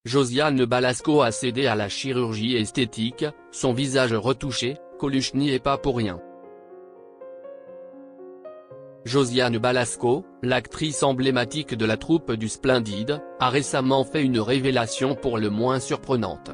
Josiane Balasco a cédé à la chirurgie esthétique, son visage retouché, Coluche n'y est pas pour rien. Josiane Balasco, l'actrice emblématique de la troupe du Splendide, a récemment fait une révélation pour le moins surprenante.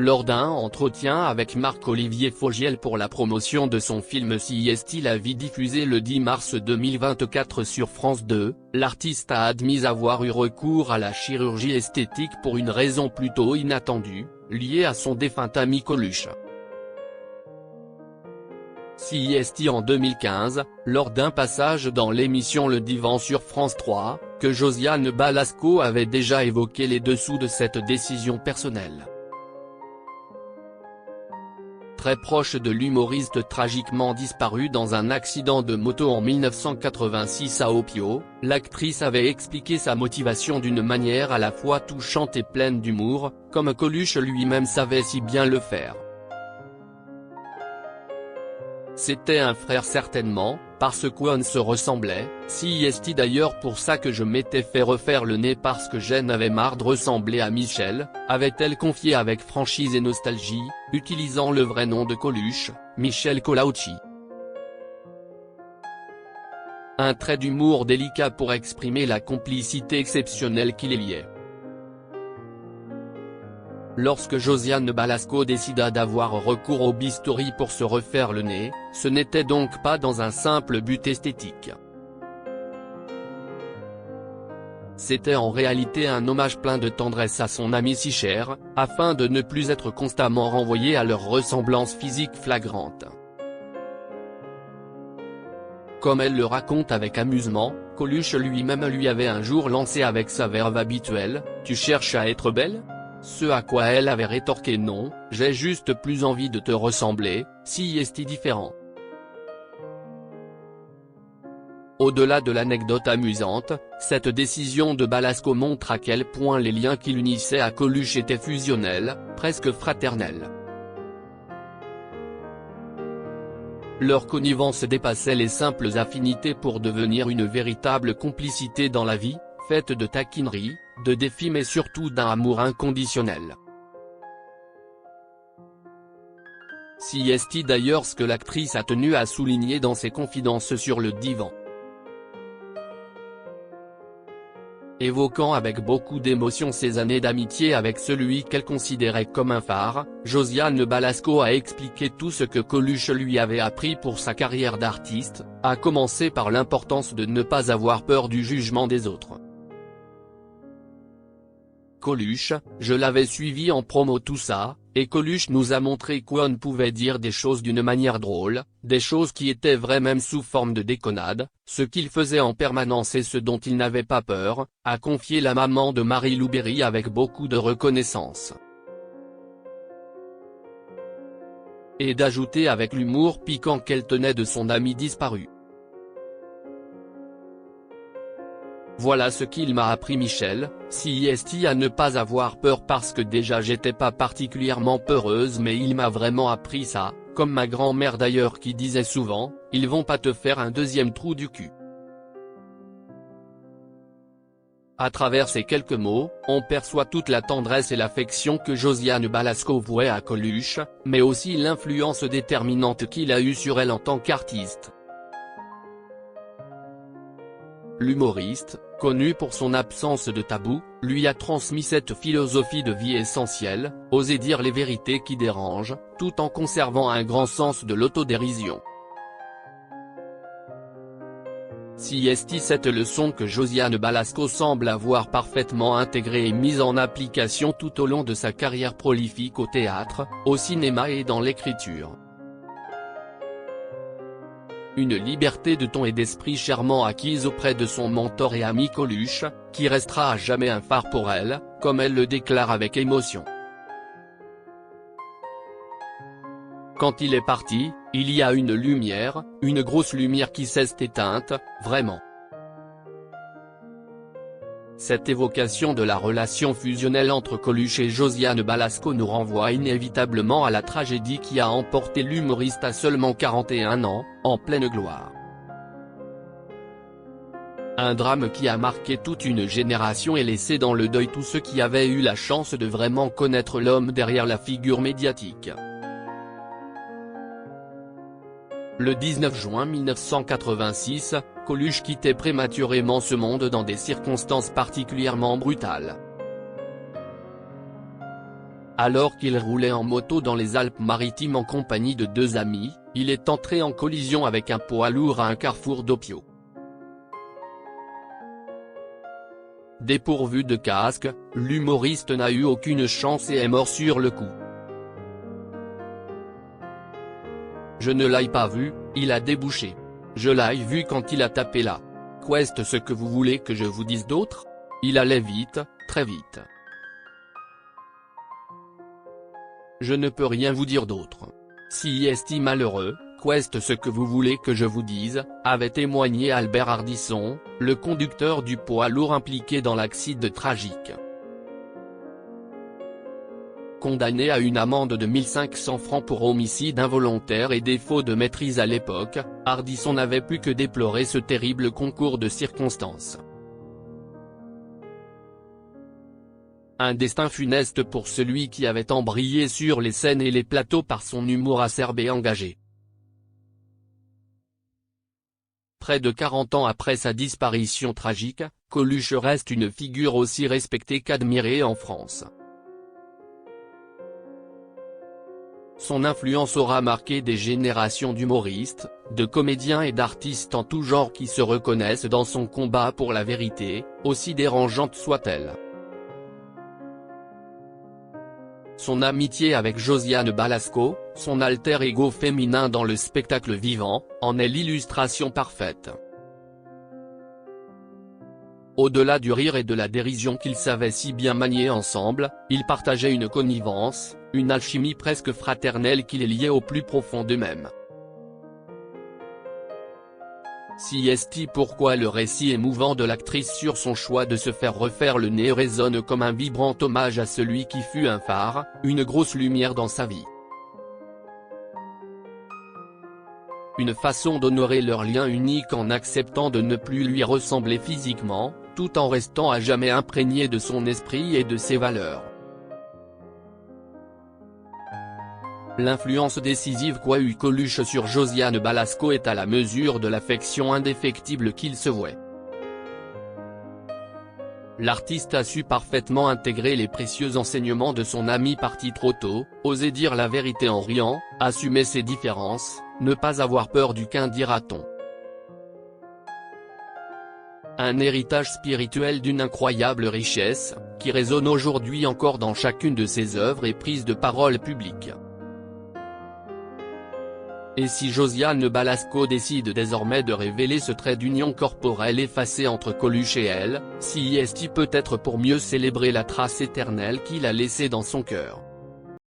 Lors d'un entretien avec Marc-Olivier Fogiel pour la promotion de son film Si est-il la vie diffusé le 10 mars 2024 sur France 2, l'artiste a admis avoir eu recours à la chirurgie esthétique pour une raison plutôt inattendue, liée à son défunt ami Coluche. Si est-il en 2015, lors d'un passage dans l'émission Le Divan sur France 3, que Josiane Balasco avait déjà évoqué les dessous de cette décision personnelle. Très proche de l'humoriste tragiquement disparu dans un accident de moto en 1986 à Opio, l'actrice avait expliqué sa motivation d'une manière à la fois touchante et pleine d'humour, comme Coluche lui-même savait si bien le faire. C'était un frère certainement, parce qu'on se ressemblait, si est d'ailleurs pour ça que je m'étais fait refaire le nez parce que j'en avais marre de ressembler à Michel, avait-elle confié avec franchise et nostalgie, utilisant le vrai nom de Coluche, Michel Collaucci. Un trait d'humour délicat pour exprimer la complicité exceptionnelle qui les liait. Lorsque Josiane Balasco décida d'avoir recours au bistouri pour se refaire le nez, ce n'était donc pas dans un simple but esthétique. C'était en réalité un hommage plein de tendresse à son ami si cher, afin de ne plus être constamment renvoyé à leur ressemblance physique flagrante. Comme elle le raconte avec amusement, Coluche lui-même lui avait un jour lancé avec sa verve habituelle « Tu cherches à être belle ?» Ce à quoi elle avait rétorqué « Non, j'ai juste plus envie de te ressembler, si est-il différent ». Au-delà de l'anecdote amusante, cette décision de Balasco montre à quel point les liens qui l'unissaient à Coluche étaient fusionnels, presque fraternels. Leur connivence dépassait les simples affinités pour devenir une véritable complicité dans la vie, faite de taquineries, de défis mais surtout d'un amour inconditionnel. Si est d'ailleurs ce que l'actrice a tenu à souligner dans ses confidences sur le divan. Évoquant avec beaucoup d'émotion ses années d'amitié avec celui qu'elle considérait comme un phare, Josiane Balasco a expliqué tout ce que Coluche lui avait appris pour sa carrière d'artiste, à commencer par l'importance de ne pas avoir peur du jugement des autres. Coluche, je l'avais suivi en promo tout ça, et Coluche nous a montré qu'on pouvait dire des choses d'une manière drôle, des choses qui étaient vraies même sous forme de déconnade, ce qu'il faisait en permanence et ce dont il n'avait pas peur, a confié la maman de Marie-Lou Berry avec beaucoup de reconnaissance. Et d'ajouter avec l'humour piquant qu'elle tenait de son ami disparu. Voilà ce qu'il m'a appris Michel, si est à ne pas avoir peur parce que déjà j'étais pas particulièrement peureuse mais il m'a vraiment appris ça, comme ma grand-mère d'ailleurs qui disait souvent, ils vont pas te faire un deuxième trou du cul. À travers ces quelques mots, on perçoit toute la tendresse et l'affection que Josiane Balasco vouait à Coluche, mais aussi l'influence déterminante qu'il a eue sur elle en tant qu'artiste. L'humoriste, connu pour son absence de tabou, lui a transmis cette philosophie de vie essentielle, oser dire les vérités qui dérangent, tout en conservant un grand sens de l'autodérision. Si est cette leçon que Josiane Balasco semble avoir parfaitement intégrée et mise en application tout au long de sa carrière prolifique au théâtre, au cinéma et dans l'écriture. Une liberté de ton et d'esprit chèrement acquise auprès de son mentor et ami Coluche, qui restera à jamais un phare pour elle, comme elle le déclare avec émotion. Quand il est parti, il y a une lumière, une grosse lumière qui s'est éteinte, vraiment. Cette évocation de la relation fusionnelle entre Coluche et Josiane Balasco nous renvoie inévitablement à la tragédie qui a emporté l'humoriste à seulement 41 ans, en pleine gloire. Un drame qui a marqué toute une génération et laissé dans le deuil tous ceux qui avaient eu la chance de vraiment connaître l'homme derrière la figure médiatique. Le 19 juin 1986, Coluche quittait prématurément ce monde dans des circonstances particulièrement brutales. Alors qu'il roulait en moto dans les Alpes-Maritimes en compagnie de deux amis, il est entré en collision avec un poids lourd à un carrefour d'Opio. Dépourvu de casque, l'humoriste n'a eu aucune chance et est mort sur le coup. Je ne l'ai pas vu, il a débouché. Je l'ai vu quand il a tapé là. Qu'est-ce ce que vous voulez que je vous dise d'autre? Il allait vite, très vite. Je ne peux rien vous dire d'autre. Si est malheureux, qu'est-ce ce que vous voulez que je vous dise, avait témoigné Albert Ardisson, le conducteur du poids lourd impliqué dans l'accident tragique. Condamné à une amende de 1 500 francs pour homicide involontaire et défaut de maîtrise à l'époque, Ardisson n'avait pu que déplorer ce terrible concours de circonstances. Un destin funeste pour celui qui avait tant brillé sur les scènes et les plateaux par son humour acerbe et engagé. Près de 40 ans après sa disparition tragique, Coluche reste une figure aussi respectée qu'admirée en France. Son influence aura marqué des générations d'humoristes, de comédiens et d'artistes en tout genre qui se reconnaissent dans son combat pour la vérité, aussi dérangeante soit-elle. Son amitié avec Josiane Balasco, son alter ego féminin dans le spectacle vivant, en est l'illustration parfaite. Au-delà du rire et de la dérision qu'ils savaient si bien manier ensemble, ils partageaient une connivence, une alchimie presque fraternelle qui les liait au plus profond d'eux-mêmes. Si est pourquoi le récit émouvant de l'actrice sur son choix de se faire refaire le nez résonne comme un vibrant hommage à celui qui fut un phare, une grosse lumière dans sa vie. Une façon d'honorer leur lien unique en acceptant de ne plus lui ressembler physiquement, tout en restant à jamais imprégné de son esprit et de ses valeurs. L'influence décisive qu'a eue Coluche sur Josiane Balasco est à la mesure de l'affection indéfectible qu'il se vouait. L'artiste a su parfaitement intégrer les précieux enseignements de son ami parti trop tôt, oser dire la vérité en riant, assumer ses différences, ne pas avoir peur du qu'un dira-t-on. Un héritage spirituel d'une incroyable richesse, qui résonne aujourd'hui encore dans chacune de ses œuvres et prises de parole publiques. Et si Josiane Balasco décide désormais de révéler ce trait d'union corporelle effacé entre Coluche et elle, si est peut-être pour mieux célébrer la trace éternelle qu'il a laissée dans son cœur.